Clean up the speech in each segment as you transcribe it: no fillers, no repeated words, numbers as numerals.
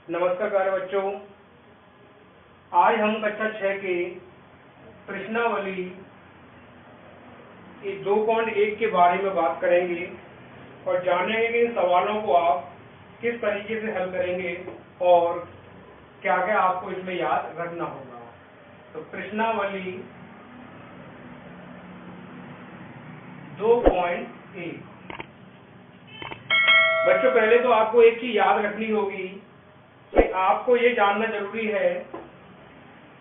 नमस्कार प्यारे बच्चों, आज हम कक्षा 6 के प्रश्नावली 2.1 के बारे में बात करेंगे और जानेंगे कि इन सवालों को आप किस तरीके से हल करेंगे और क्या क्या आपको इसमें याद रखना होगा। तो प्रश्नावली 2.1 बच्चों, पहले तो आपको एक चीज याद रखनी होगी कि आपको ये जानना जरूरी है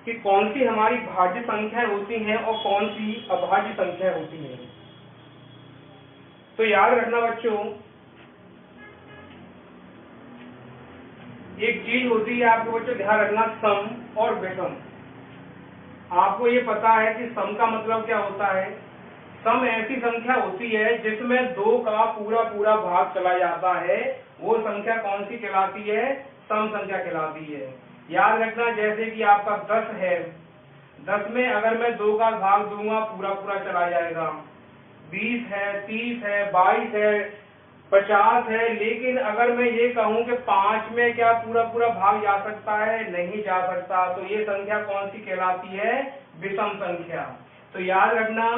कि कौन सी हमारी भाज्य संख्याएं होती हैं और कौन सी अभाज्य संख्याएं होती हैं। तो याद रखना बच्चों, एक चीज होती है, आपको बच्चों ध्यान रखना, सम और विषम। आपको ये पता है कि सम का मतलब क्या होता है। सम ऐसी संख्या होती है जिसमें 2 का पूरा पूरा भाग चला जाता है, वो संख्या कौन सी कहलाती है? सम संख्या कहलाती है। याद रखना, जैसे कि आपका 10 है, 10 में अगर मैं 2 का भाग दूंगा पूरा पूरा चला जाएगा। 20 है, 30 है, 22 है, 50 है, लेकिन अगर मैं ये कहूं कि 5 में क्या पूरा पूरा भाग जा सकता है? नहीं जा सकता। तो ये संख्या कौन सी कहलाती है? विषम संख्या। तो याद रखना,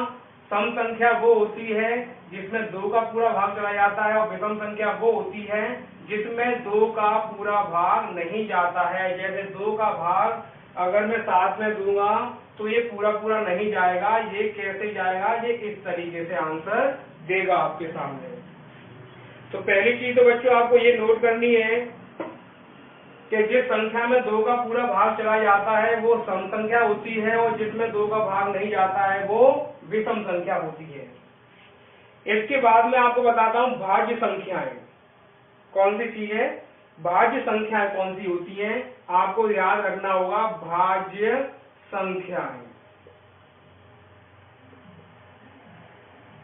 सम संख्या वो होती है जिसमें 2 का पूरा भाग चला जाता है और विषम संख्या वो होती है जिसमें 2 का पूरा भाग नहीं जाता है। जैसे 2 का भाग अगर मैं 7 में दूंगा तो ये पूरा पूरा नहीं जाएगा। ये कैसे जाएगा? ये इस तरीके से आंसर देगा आपके सामने। तो पहली चीज तो बच्चों आपको ये नोट करनी है कि जिस संख्या में 2 का पूरा भाग चला जाता है वो सम संख्या होती है और जिसमें 2 का भाग नहीं जाता है वो विषम संख्या होती है। इसके बाद मैं आपको बताता हूं भाज्य संख्याएं कौन सी चीज है। भाज्य संख्याएं कौन सी होती है आपको याद रखना होगा। भाज्य संख्याएं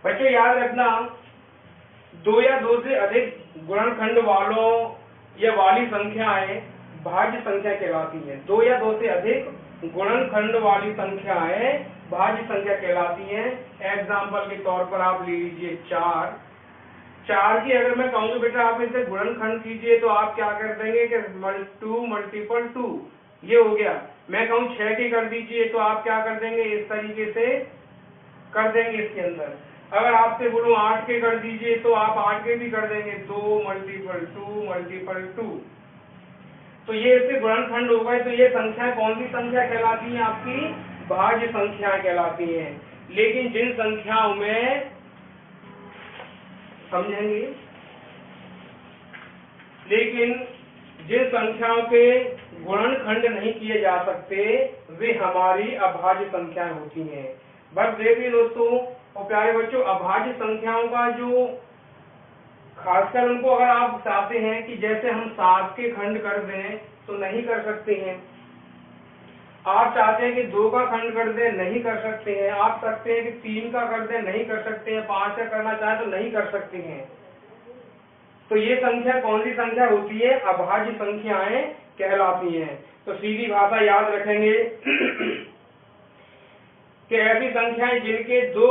बच्चों याद रखना, 2 या 2 से अधिक गुणनखंड वालों या वाली संख्याएं भाज्य संख्या कहलाती हैं। 2 या 2 से अधिक गुणनखंड वाली संख्याएं भाज्य संख्या कहलाती हैं। एग्जाम्पल के तौर पर आप ले लीजिए 4 की अगर मैं कहूँ बेटा आप इसे गुणनखंड कीजिए तो आप क्या कर देंगे कि 2 मल्टीपल 2 ये हो गया। मैं कहूँ 6 की कर दीजिए तो आप क्या कर देंगे? इस तरीके से कर देंगे इसके अंदर। अगर आपसे बोलूं 8 के कर दीजिए तो आप 8 के भी कर देंगे, 2 मल्टीपल 2 मल्टीपल 2। तो ये इसके गुणनखंड हो गए। तो ये संख्या कौन सी संख्या कहलाती है? आपकी भाज्य संख्या कहलाती हैं। लेकिन जिन संख्याओं में समझेंगे, लेकिन जिन संख्याओं के गुणनखंड नहीं किए जा सकते वे हमारी अभाज्य संख्याएं होती हैं। बस देखिए दोस्तों और प्यारे बच्चों, अभाज्य संख्याओं का जो खासकर उनको अगर आप चाहते हैं कि जैसे हम 7 के खंड कर दें तो नहीं कर सकते हैं। आप चाहते हैं कि 2 का खंड कर दें, नहीं कर सकते हैं। आप सकते हैं कि 3 का कर दें, नहीं कर सकते हैं। 5 का करना चाहे तो नहीं कर सकते हैं। तो ये संख्या कौन सी संख्या होती है? अभाज्य संख्याएं कहलाती हैं। तो सीधी भाषा याद रखेंगे कि ऐसी संख्याएं जिनके 2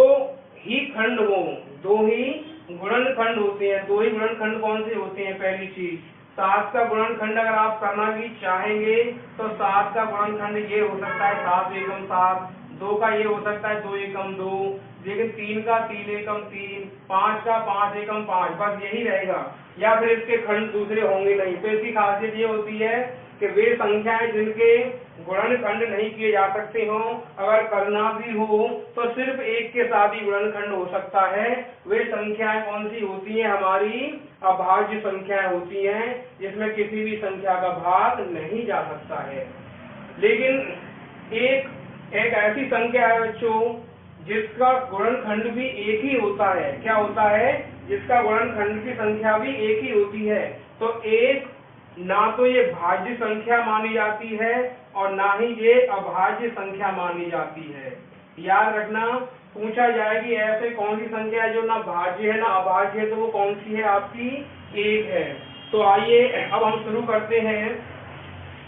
ही खंड हो, 2 ही गुणनखंड होते हैं। 2 ही गुणनखंड कौन से होते हैं? पहली चीज 7 का गुणनखंड अगर आप करना भी चाहेंगे तो 7 का गुणनखंड ये हो सकता है 7 एकम 7, 2 का ये हो सकता है 2 एकम 2, लेकिन 3 का 3 एकम 3, 5 का 5 एकम 5, बस यही रहेगा। या फिर इसके खंड दूसरे होंगे नहीं। तो इसकी खासियत ये होती है कि वे संख्याएं जिनके गुणनखंड नहीं किए जा सकते हों, अगर करना भी हो तो सिर्फ एक के साथ ही गुणनखंड हो सकता है। वे संख्याएं कौन सी होती हैं? हमारी अभाज्य संख्याएं होती हैं जिसमें किसी भी संख्या का भाग नहीं जा सकता है। लेकिन एक ऐसी संख्या है बच्चों जिसका गुणनखंड भी एक ही होता है। क्या होता है? जिसका गुणनखंड की संख्या भी एक ही होती है। तो एक ना तो ये भाज्य संख्या मानी जाती है और ना ही ये अभाज्य संख्या मानी जाती है। याद रखना, पूछा जाए कि ऐसे कौन सी संख्या है जो ना भाज्य है ना अभाज्य है, तो वो कौन सी है? आपकी एक है। तो आइए अब हम शुरू करते हैं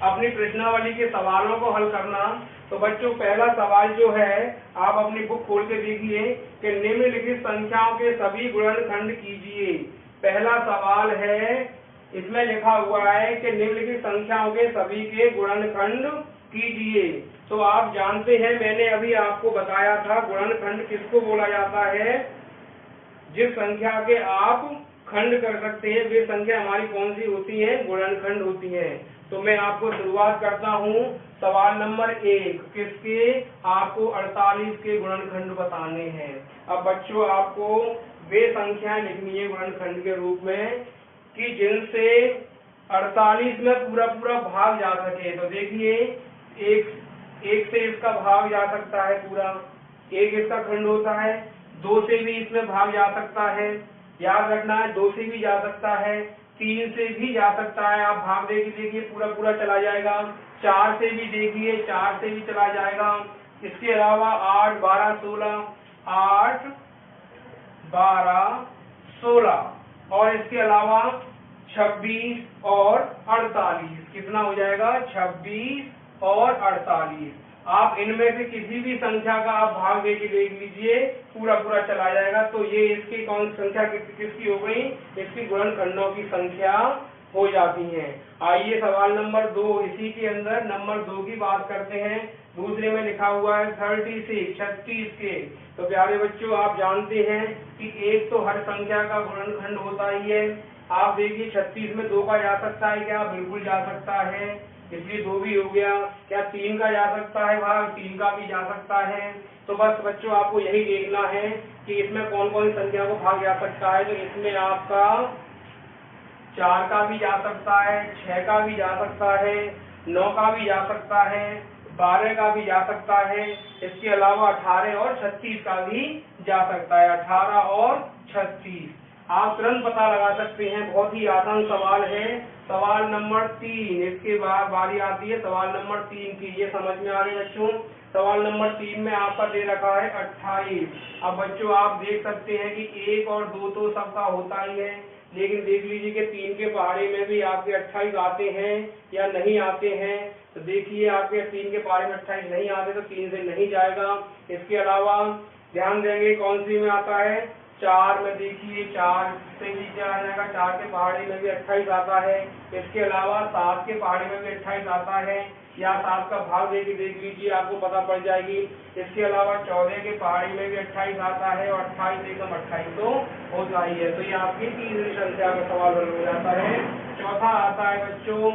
अपनी प्रश्नावली के सवालों को हल करना। तो बच्चों पहला सवाल जो है आप अपनी बुक खोल के देखिए कि निम्नलिखित संख्याओं के सभी गुणनखंड कीजिए। पहला सवाल है इसमें लिखा हुआ है कि निम्नलिखित संख्याओं के सभी के गुणनखंड कीजिए। तो आप जानते हैं, मैंने अभी आपको बताया था गुणनखंड किसको बोला जाता है। जिस संख्या के आप खंड कर सकते हैं वे संख्या हमारी कौन सी होती है, गुणनखंड होती है। तो मैं आपको शुरुआत करता हूँ सवाल नंबर 1 किसके, आपको 48 के गुणनखंड बताने हैं। अब बच्चों आपको वे संख्याएं लिखनी है गुणनखंड के रूप में कि जिनसे 48 में पूरा पूरा भाग जा सके। तो देखिए एक से इसका भाग जा सकता है पूरा, एक इसका खंड होता है। 2 से भी इसमें भाग जा सकता है, याद रखना है 2 से भी जा सकता है, 3 से भी जा सकता है, आप भाग दे के देखिए पूरा पूरा चला जाएगा। 4 से भी देखिए 4 से भी चला जाएगा। इसके अलावा 8, 12, 16, 8, 12, 16 और इसके अलावा 26 और 48। कितना हो जाएगा, 26 और 48। आप इनमें से किसी भी संख्या का आप भाग दे के देख लीजिए, पूरा पूरा चला जाएगा। तो ये इसकी कौन संख्या किसकी हो गई, इसकी गुणनखंडों की संख्या हो जाती है। आइए सवाल नंबर 2, इसी के अंदर नंबर 2 की बात करते हैं। दूसरे में लिखा हुआ है 36 36 के। तो प्यारे बच्चों आप जानते हैं कि एक तो हर संख्या का गुणनखंड होता ही है। आप देखिए 36 में 2 का जा सकता है क्या, बिल्कुल जा सकता है, इसलिए 2 भी हो गया। क्या 3 का जा सकता है भाग, 3 का भी जा सकता है। तो बस बच्चों आपको यही देखना है कि इसमें कौन कौन संख्या को भाग जा सकता है। तो इसमें आपका 4 का भी जा सकता है, 6 का भी जा सकता है, 9 का भी जा सकता है, 12 का भी जा सकता है। इसके अलावा 18 और 36 का भी जा सकता है, 18 और 36। आप तुरंत पता लगा सकते हैं, बहुत ही आसान सवाल है। सवाल नंबर 3, इसके बाद बारी आती है सवाल नंबर 3 की। ये समझ में आ रही बच्चों। सवाल नंबर 3 में आपका दे रखा है 28। अब बच्चों आप देख सकते हैं कि 1 और 2 तो सबका होता ही है, लेकिन देख लीजिए कि 3 के पहाड़े में भी आपके 28 आते हैं या नहीं आते हैं। तो देखिए आपके 3 के पहाड़े में 28 नहीं आते तो 3 से नहीं जाएगा। इसके अलावा ध्यान देंगे कौन सी में आता है, 4 में देखिए 4 से भी क्या आ जाएगा, 4 के पहाड़ी में भी 28 आता है। इसके अलावा 7 के पहाड़ी में भी 28 आता है, या 7 का भाग देके देख लीजिए आपको पता पड़ जाएगी। इसके अलावा 14 के पहाड़ी में भी 28 आता है और 28 एकदम 28 तो होता ही है। तो ये आपकी तीसरी संख्या का सवाल हल हो जाता है। चौथा आता है बच्चों,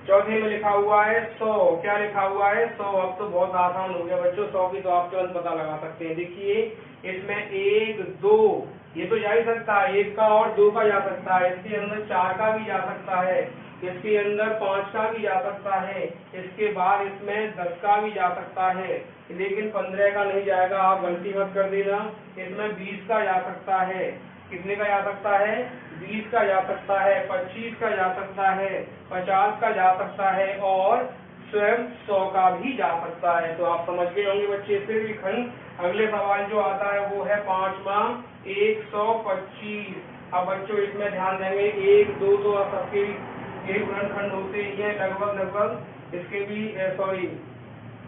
चौथे में लिखा हुआ है 100। क्या लिखा हुआ है, 100। अब तो बहुत आसान हो गया बच्चों, 100 की तो आप तुरंत पता लगा सकते हैं। देखिए इसमें 1, 2 ये तो जा ही सकता है, 1 का और 2 का जा सकता है। इसके अंदर 4 का भी जा सकता है, इसके अंदर 5 का भी जा सकता है, इसके बाद इसमें 10 का भी जा सकता है, लेकिन 15 का नहीं जाएगा, आप गलती मत कर देना। इसमें 20 का जा सकता है, कितने का जा सकता है, 20 का जा सकता है, 25 का जा सकता है, 50 का जा सकता है और स्वयं 100 का भी जा सकता है। तो आप समझ गए होंगे बच्चे। फिर भी खंड अगले सवाल जो आता है वो है 5वां 125। अब बच्चों इसमें ध्यान देंगे 1, 2 तो सबके यही गुणनखंड होते ही है लगभग। इसके भी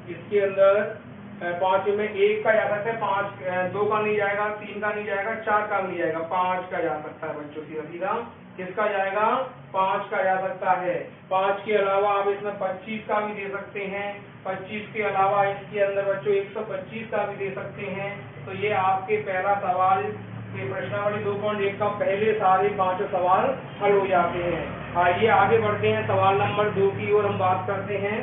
इसके अंदर 5 में 1 का जा सकता है, 5 2 का नहीं जाएगा, 3 का नहीं जाएगा, 4 का नहीं जाएगा, 5 का जा सकता है बच्चों। सीधा सीधा किसका जाएगा, 5 का जा सकता है। 5 के अलावा आप इसमें 25 का भी दे सकते हैं, 25 के अलावा इसके अंदर बच्चों 125 का भी दे सकते हैं। तो ये आपके पहला सवाल के प्रश्नावली 2.1 का पहले सारे 5 सवाल हल हो जाते हैं। आइए आगे बढ़ते हैं, सवाल नंबर 2 की ओर हम बात करते हैं।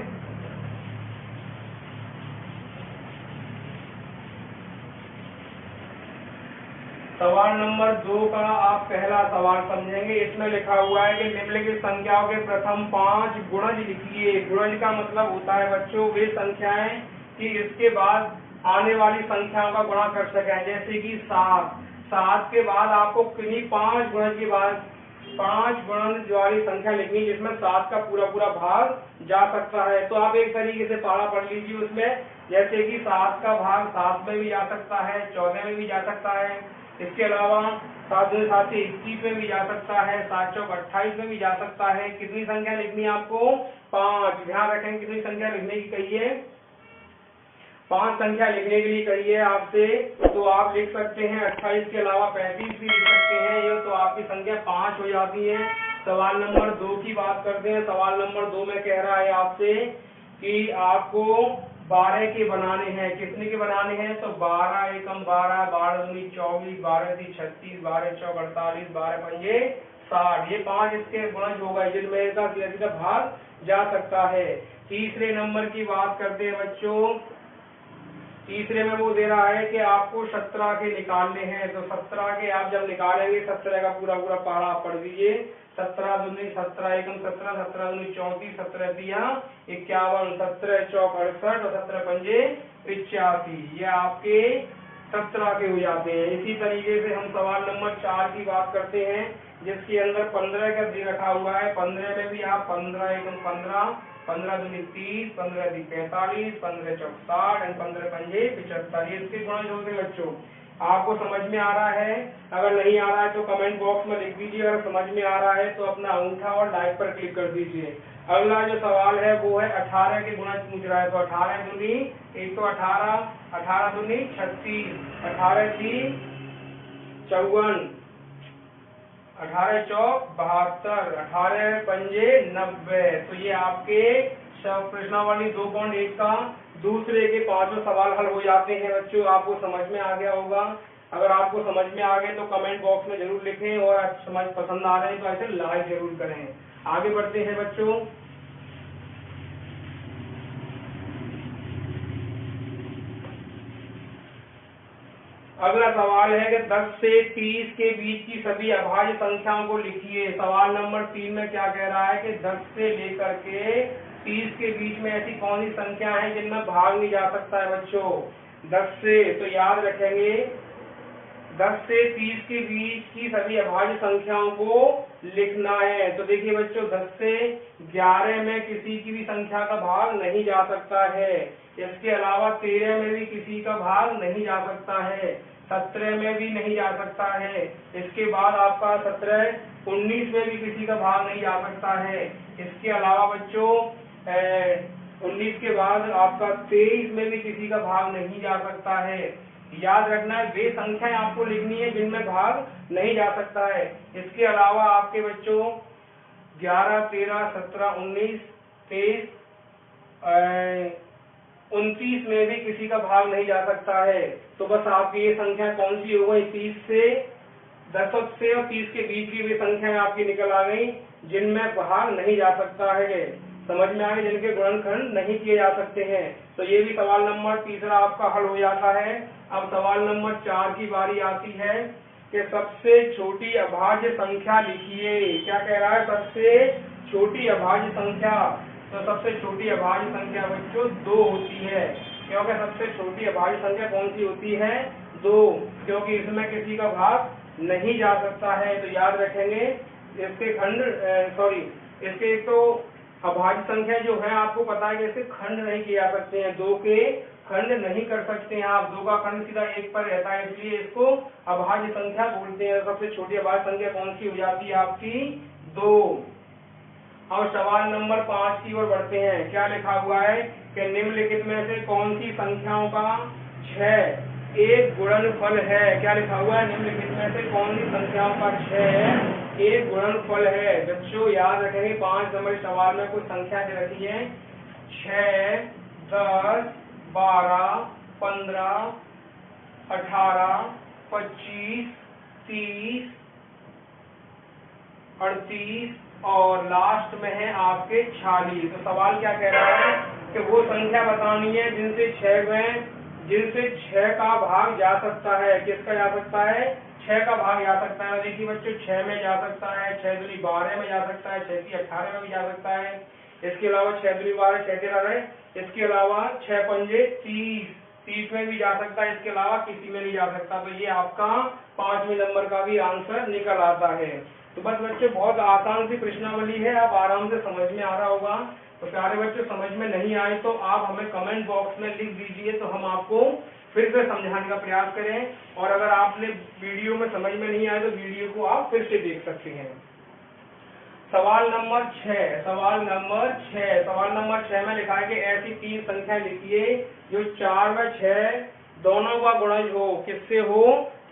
सवाल नंबर 2 का आप पहला सवाल समझेंगे। इसमें लिखा हुआ है कि निम्नलिखित संख्याओं के प्रथम 5 गुणज लिखिए। गुणज का मतलब होता है बच्चों वे संख्याएं कि इसके बाद आने वाली संख्याओं का गुणा कर सकें। जैसे कि 7 के बाद आपको किन्हीं 5 गुणज के बाद 5 गुणज वाली संख्या लिखनी जिसमें 7 का पूरा पूरा भाग जा सकता है। तो आप एक तरीके से पढ़ा पढ़ लीजिए उसमें, जैसे कि 7 का भाग 7 में भी जा सकता है, 14 में भी जा सकता है। इसके अलावा 7 दूनी 7 से 21 में भी जा सकता है, 7 चौक 28 में भी जा सकता है। कितनी संख्या लिखनी है आपको, 5। ध्यान रखें कितनी संख्या लिखने की कही है, 5 संख्या लिखने के लिए कही है आपसे। तो आप लिख सकते हैं 28 के अलावा 35 भी लिख सकते हैं। ये तो आपकी संख्या 5 हो जाती है। सवाल नंबर 2 की बात करते हैं। सवाल नंबर 2 में कह रहा है आपसे कि आपको 12 के बनाने हैं। कितने के बनाने हैं? तो 12 एकम 12, 12 दूनी 24, 12 ती 36, 12 चौक 48, 12 पंजे 60। ये 5 इसके गुणज हो गए जिनमें इसका सीधा भाग जा सकता है। तीसरे नंबर की बात करते हैं बच्चों। तीसरे में वो दे रहा है कि आपको 17 के निकालने हैं। तो 17 के आप जब निकालेंगे 17 का पूरा पूरा पहाड़ा आप पढ़ दीजिए। 17 दूनी 17 एकम 17, 17 दूनी 34, 17 तिया 51, 17 चौक 68 और 17 पंजे 85। ये आपके 17 के हो जाते हैं। इसी तरीके से हम सवाल नंबर 4 की बात करते हैं, जिसके अंदर 15 का दे रखा हुआ है। 15 में भी आप 15 एकम 15, 15 दूनी 30, 15 दी 45, 15 चौक 60 और 15 पंजे 75। ये इसके गुणज होते हैं बच्चों। आपको समझ में आ रहा है? अगर नहीं आ रहा है तो कमेंट बॉक्स में लिख दीजिए। अगर समझ में आ रहा है तो अपना अंगूठा और लाइक पर क्लिक कर दीजिए। अगला जो सवाल है वो है 18 के गुणज पूछ रहा है। तो 18 दूनी, एक तो 18, 18 दूनी 36, 18 ती 54, 18 चौक 72, 18 पंजे 90। तो ये आपके प्रश्नावली 2.1 का दूसरे के 5 सवाल हल हो जाते हैं बच्चों। आपको समझ में आ गया होगा। अगर आपको समझ में आ गए तो कमेंट बॉक्स में जरूर लिखें, और समझ पसंद आ रहे हैं तो ऐसे लाइक जरूर करें। आगे बढ़ते हैं बच्चों। अगला सवाल है कि 10 से 30 के बीच की सभी अभाज्य संख्याओं को लिखिए। सवाल नंबर 3 में क्या कह रहा है कि 10 से लेकर के 30 के बीच में ऐसी कौन सी संख्या है जिनमें भाग नहीं जा सकता है बच्चों? 10 से, तो याद रखेंगे 10 से 30 के बीच की सभी अभाज्य संख्याओं को लिखना है। तो देखिए बच्चों, 10 से 11 में किसी की भी संख्या का भाग नहीं जा सकता है। इसके अलावा 13 में भी किसी का भाग नहीं जा सकता है। 17 में भी नहीं जा सकता है। इसके बाद आपका 17, 19 में भी किसी का भाग नहीं जा सकता है। इसके अलावा बच्चों 19 के बाद आपका 23 में भी किसी का भाग नहीं जा सकता है। याद रखना है, वे संख्याएं आपको लिखनी है जिनमें भाग नहीं जा सकता है। इसके अलावा आपके बच्चों 11, 13, 17, 19, 23, 29 में भी किसी का भाग नहीं जा सकता है। तो बस आपकी ये संख्या कौन सी हो गई? 30 से 10 से और 30 के बीच की भी संख्याएं आपकी निकल आ गई जिनमें भाग नहीं जा सकता है। समझ में आ गए? जिनके गुणनखंड नहीं किए जा सकते हैं। तो ये भी सवाल नंबर तीसरा आपका हल हो जाता है। अब सवाल नंबर 4 की बारी आती है कि सबसे छोटी अभाज्य संख्या लिखिए। क्या कह रहा है? सबसे छोटी अभाज्य संख्या। तो सबसे छोटी अभाज्य संख्या बच्चों 2 होती है। क्योंकि सबसे छोटी अभाज्य संख्या कौन सी होती है? 2, क्योंकि इसमें किसी का भाग नहीं जा सकता है। तो याद रखेंगे इसके इसके एक तो अभाज्य संख्या जो है आपको पता है कि इसके खंड नहीं किए जा सकते हैं। 2 के खंड नहीं कर सकते हैं आप। 2 का खंड सीधा 1 पर रहता है, इसलिए इसको अभाज्य संख्या बोलते हैं। सबसे छोटी अभाज्य संख्या कौन सी हो जाती है आपकी? 2। और सवाल नंबर 5 की ओर बढ़ते हैं। क्या लिखा हुआ है कि निम्नलिखित में से कौन सी संख्याओं का 6 एक गुणनफल है? क्या लिखा हुआ है? निम्नलिखित में से कौन सी संख्याओं का 6 एक गुणनफल है? बच्चों याद रखेंगे 5 नंबर सवाल में कुछ संख्या दे रखी है। 6, 10, 12, 15, 18, 25, 30, 38 और लास्ट में है आपके 46। तो सवाल क्या कह रहा है कि वो संख्या बतानी है जिनसे 6 का भाग जा सकता है। किसका जा सकता है? 6 का भाग जा सकता है। देखिए बच्चों 6 में जा सकता है, 6 दूनी 12 में जा सकता है, 6 ती 18 में भी जा सकता है। इसके अलावा 6 दूनी 12, 6 तेरह रहे। इसके अलावा 6 पंजे 30 में भी जा सकता है। इसके अलावा किसी में नहीं जा सकता। तो ये आपका 5वें नंबर का भी आंसर निकल आता है। तो बस बच्चों बहुत आसान सी प्रश्नावली है, आप आराम से समझ में आ रहा होगा। तो प्यारे बच्चों समझ में नहीं आए तो आप हमें कमेंट बॉक्स में लिख दीजिए, तो हम आपको फिर से समझाने का प्रयास करें। और अगर आपने वीडियो में समझ में नहीं आए तो वीडियो को आप फिर से देख सकते हैं। सवाल नंबर 6 सवाल नंबर 6 में लिखा है कि ऐसी 3 संख्या लिखिए जो 4 व 6 दोनों का गुणज हो। किससे हो?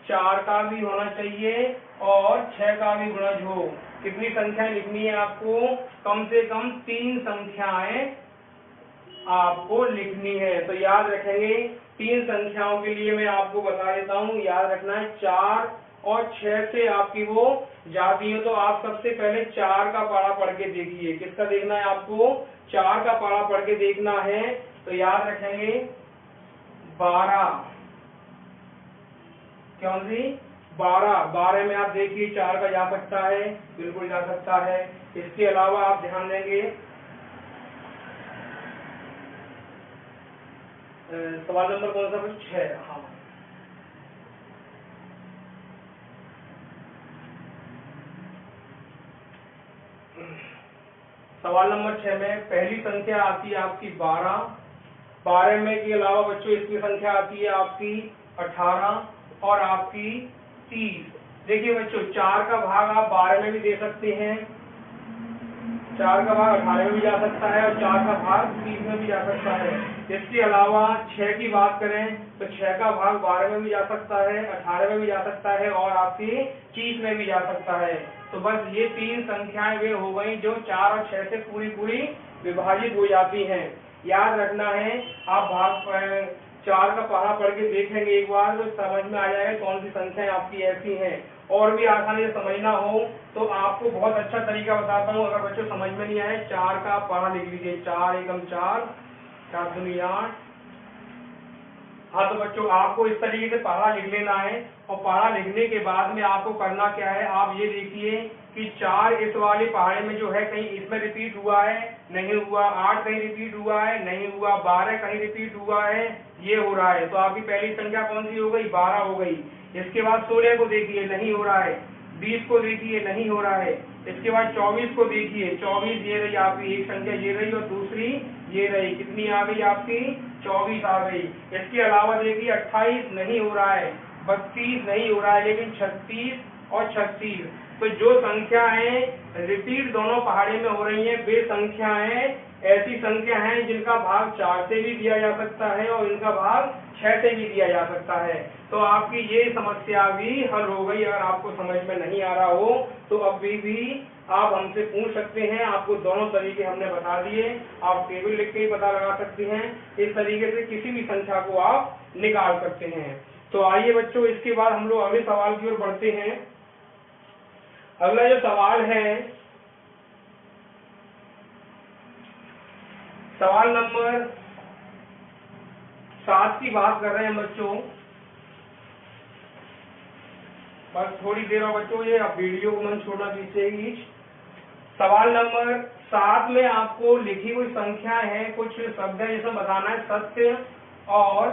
4 का भी होना चाहिए और 6 का भी गुणज हो। कितनी संख्याएं लिखनी है आपको? कम से कम 3 संख्याएं आपको लिखनी है। तो याद रखेंगे 3 संख्याओं के लिए मैं आपको बता देता हूँ, याद रखना है 4 और 6 से आपकी वो जाती है। तो आप सबसे पहले 4 का पारा पढ़ के देखिए। किसका देखना है आपको? 4 का पारा पढ़ के देखना है। तो याद रखेंगे 12, कौन सी? 12 में आप देखिए 4 का जा सकता है, बिल्कुल जा सकता है। इसके अलावा आप ध्यान देंगे सवाल नंबर कौन सा? 6। हाँ, सवाल नंबर 6 में पहली संख्या आती है आपकी 12। 12 में के अलावा बच्चों इसकी संख्या आती है आपकी 18 और आपकी 30। देखिए बच्चों 4 का भाग आप 12 में भी दे सकते हैं, 4 का भाग 18 में भी जा सकता है और 4 का भाग 30 में भी जा सकता है। इसके अलावा 6 की बात करें तो 6 का भाग 12 में भी जा सकता है, 18 में भी जा सकता है और आपकी 30 में भी जा सकता है। तो बस ये 3 संख्याएं वे हो गई जो 4 और 6 से पूरी पूरी विभाजित हो जाती हैं। याद रखना है, आप भाग 4 का पढ़ा पढ़ के देखेंगे एक बार तो समझ में आ जाएगा कौन सी संख्याएं आपकी ऐसी हैं। और भी आसानी से समझना हो तो आपको बहुत अच्छा तरीका बताता हूँ। अगर बच्चों समझ में नहीं आए 4 का पढ़ा लिख लीजिए, 4 एकम 4, 4 दूनी 8। हाँ तो बच्चों आपको इस तरीके से पढ़ा लिख लेना है और पढ़ा लिखने के बाद में आपको करना क्या है, आप ये देखिए कि 4 इस वाले पहाड़े में जो है कहीं इसमें रिपीट हुआ है, नहीं हुआ। 8 कहीं रिपीट हुआ है, नहीं हुआ। 12 कहीं रिपीट हुआ है, ये हो रहा है। तो आपकी पहली संख्या कौन सी हो गई? 12 हो गई। इसके बाद 16 को देखिए, नहीं हो रहा है। 20 को देखिए, नहीं हो रहा है। इसके बाद 24 को देखिए, 24 ये रही आपकी एक संख्या, ये रही और दूसरी ये रही। कितनी आ गई आपकी? 24 आ गई। इसके अलावा देखिए 28 नहीं हो रहा है, 32 नहीं हो रहा है, लेकिन 36 और 36। तो जो संख्याएं रिपीट दोनों पहाड़े में हो रही हैं वे संख्याएं ऐसी संख्या हैं जिनका भाग 4 से भी दिया जा सकता है और इनका भाग 6 से भी दिया जा सकता है। तो आपकी ये समस्या भी हल हो गई। अगर आपको समझ में नहीं आ रहा हो तो अभी भी आप हमसे पूछ सकते हैं। आपको दोनों तरीके हमने बता दिए, आप टेबल लिख के ही पता लगा सकते हैं। इस तरीके से किसी भी संख्या को आप निकाल सकते हैं। तो आइए बच्चों इसके बाद हम लोग अगले सवाल की ओर बढ़ते हैं। अगला जो सवाल है सवाल नंबर 7 की बात कर रहे हैं बच्चों। बस थोड़ी देर और बच्चों ये अब वीडियो को मन छोड़ना पीछे ही। सवाल नंबर 7 में आपको लिखी हुई संख्या है, कुछ शब्द है जिसमें बताना है सत्य और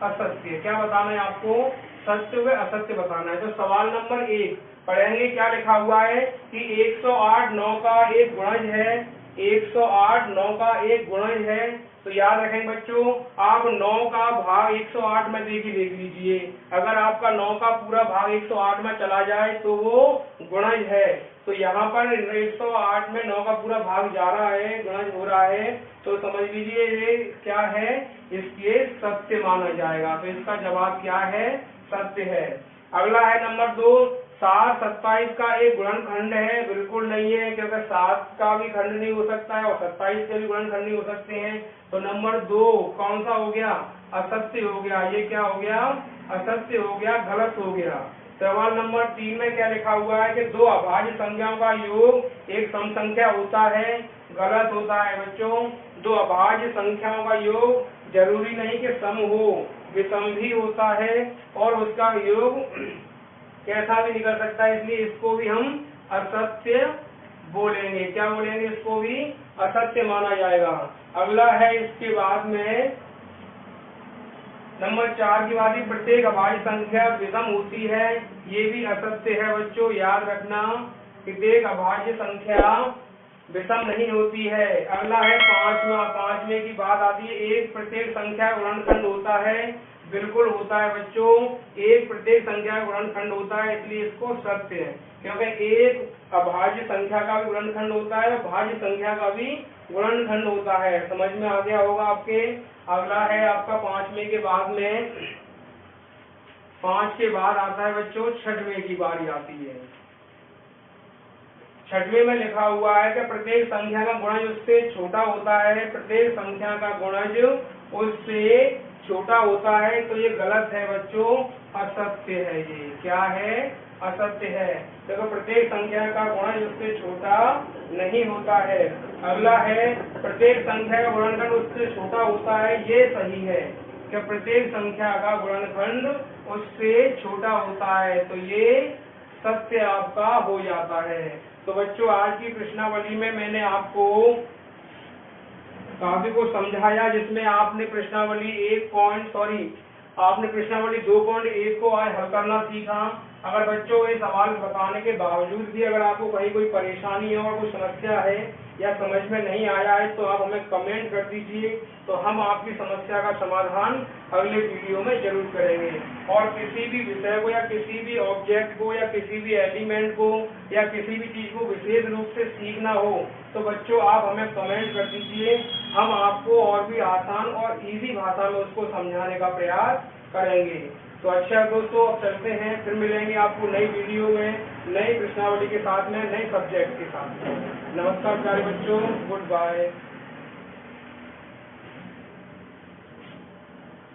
असत्य। क्या बताना है आपको? सत्य व असत्य बताना है। तो सवाल नंबर 1 पढ़ेंगे, क्या लिखा हुआ है कि 108 9 का एक गुणज है। 108 9 का एक गुणज है। तो याद रखें बच्चों, आप 9 का भाग 108 में देख लीजिए। अगर आपका 9 का पूरा भाग 108 में चला जाए तो वो गुणज है। तो यहाँ पर 108 में 9 का पूरा भाग जा रहा है, गुणज हो रहा है। तो समझ लीजिए ये क्या है, इसके सत्य माना जाएगा। तो इसका जवाब क्या है? सत्य है। अगला है नंबर 2, 7 27 का एक गुणनखंड है। बिल्कुल नहीं है, क्योंकि 7 का भी खंड नहीं हो सकता है और 27 के भी गुणनखंड नहीं हो सकते हैं। तो नंबर 2 कौन सा हो गया? असत्य हो गया। ये क्या हो गया? असत्य हो गया, गलत हो गया। सवाल नंबर 3 में क्या लिखा हुआ है कि 2 अभाज्य संख्याओं का योग एक सम संख्या होता है। गलत होता है बच्चों। 2 अभाज्य संख्याओं का योग जरूरी नहीं कि सम हो, विषम भी होता है और उसका योग कैसा भी निकल सकता है। इसलिए इसको भी हम असत्य बोलेंगे। क्या बोलेंगे? इसको भी असत्य माना जाएगा। अगला है इसके बाद में नंबर 4 की बात है, प्रत्येक अभाज्य संख्या विषम होती है। ये भी असत्य है बच्चों। याद रखना, प्रत्येक अभाज्य संख्या विषम नहीं होती है। अगला है 5वें की बात आती है, एक प्रत्येक संख्या गुणनखंड होता है। बिल्कुल होता है बच्चों, एक प्रत्येक संख्या गुणनखंड होता है। इसलिए इसको सत्य है, क्योंकि एक अभाज्य संख्या का भी गुणनखंड होता है और भाज्य संख्या का भी गुणनखंड होता है। समझ में आ गया होगा आपके। अगला है आपका 5वें के बाद में, 5 के बाद आता है बच्चों 6वें की बारी आती है। छठवें में लिखा हुआ है कि प्रत्येक संख्या का गुणज उससे छोटा होता है, प्रत्येक संख्या का गुणज उससे छोटा होता है। तो ये गलत है बच्चों, असत्य है। ये क्या है? असत्य है। देखो प्रत्येक संख्या का गुणज उससे छोटा नहीं होता है। अगला है प्रत्येक संख्या का गुणनखंड उससे छोटा होता है, ये सही है कि प्रत्येक संख्या का गुणनखंड उससे छोटा होता है। तो ये सत्य आपका हो जाता है। तो बच्चों आज की प्रश्नावली में मैंने आपको काफी को समझाया, जिसमें आपने प्रश्नावली 2.1 को आज हल करना सीखा। अगर बच्चों ये सवाल बताने के बावजूद भी अगर आपको कहीं कोई परेशानी है और कोई समस्या है या समझ में नहीं आया है तो आप हमें कमेंट कर दीजिए, तो हम आपकी समस्या का समाधान अगले वीडियो में जरूर करेंगे। और किसी भी विषय को या किसी भी ऑब्जेक्ट को या किसी भी एलिमेंट को या किसी भी चीज को विशेष रूप से सीखना हो तो बच्चों आप हमें कमेंट कर दीजिए, हम आपको और भी आसान और इजी भाषा में उसको समझाने का प्रयास करेंगे। तो अच्छा दोस्तों, अब चलते हैं, फिर मिलेंगे आपको नई वीडियो में नई प्रश्नावली के साथ में, नए सब्जेक्ट के साथ में। नमस्कार प्यारे बच्चों, गुड बाय।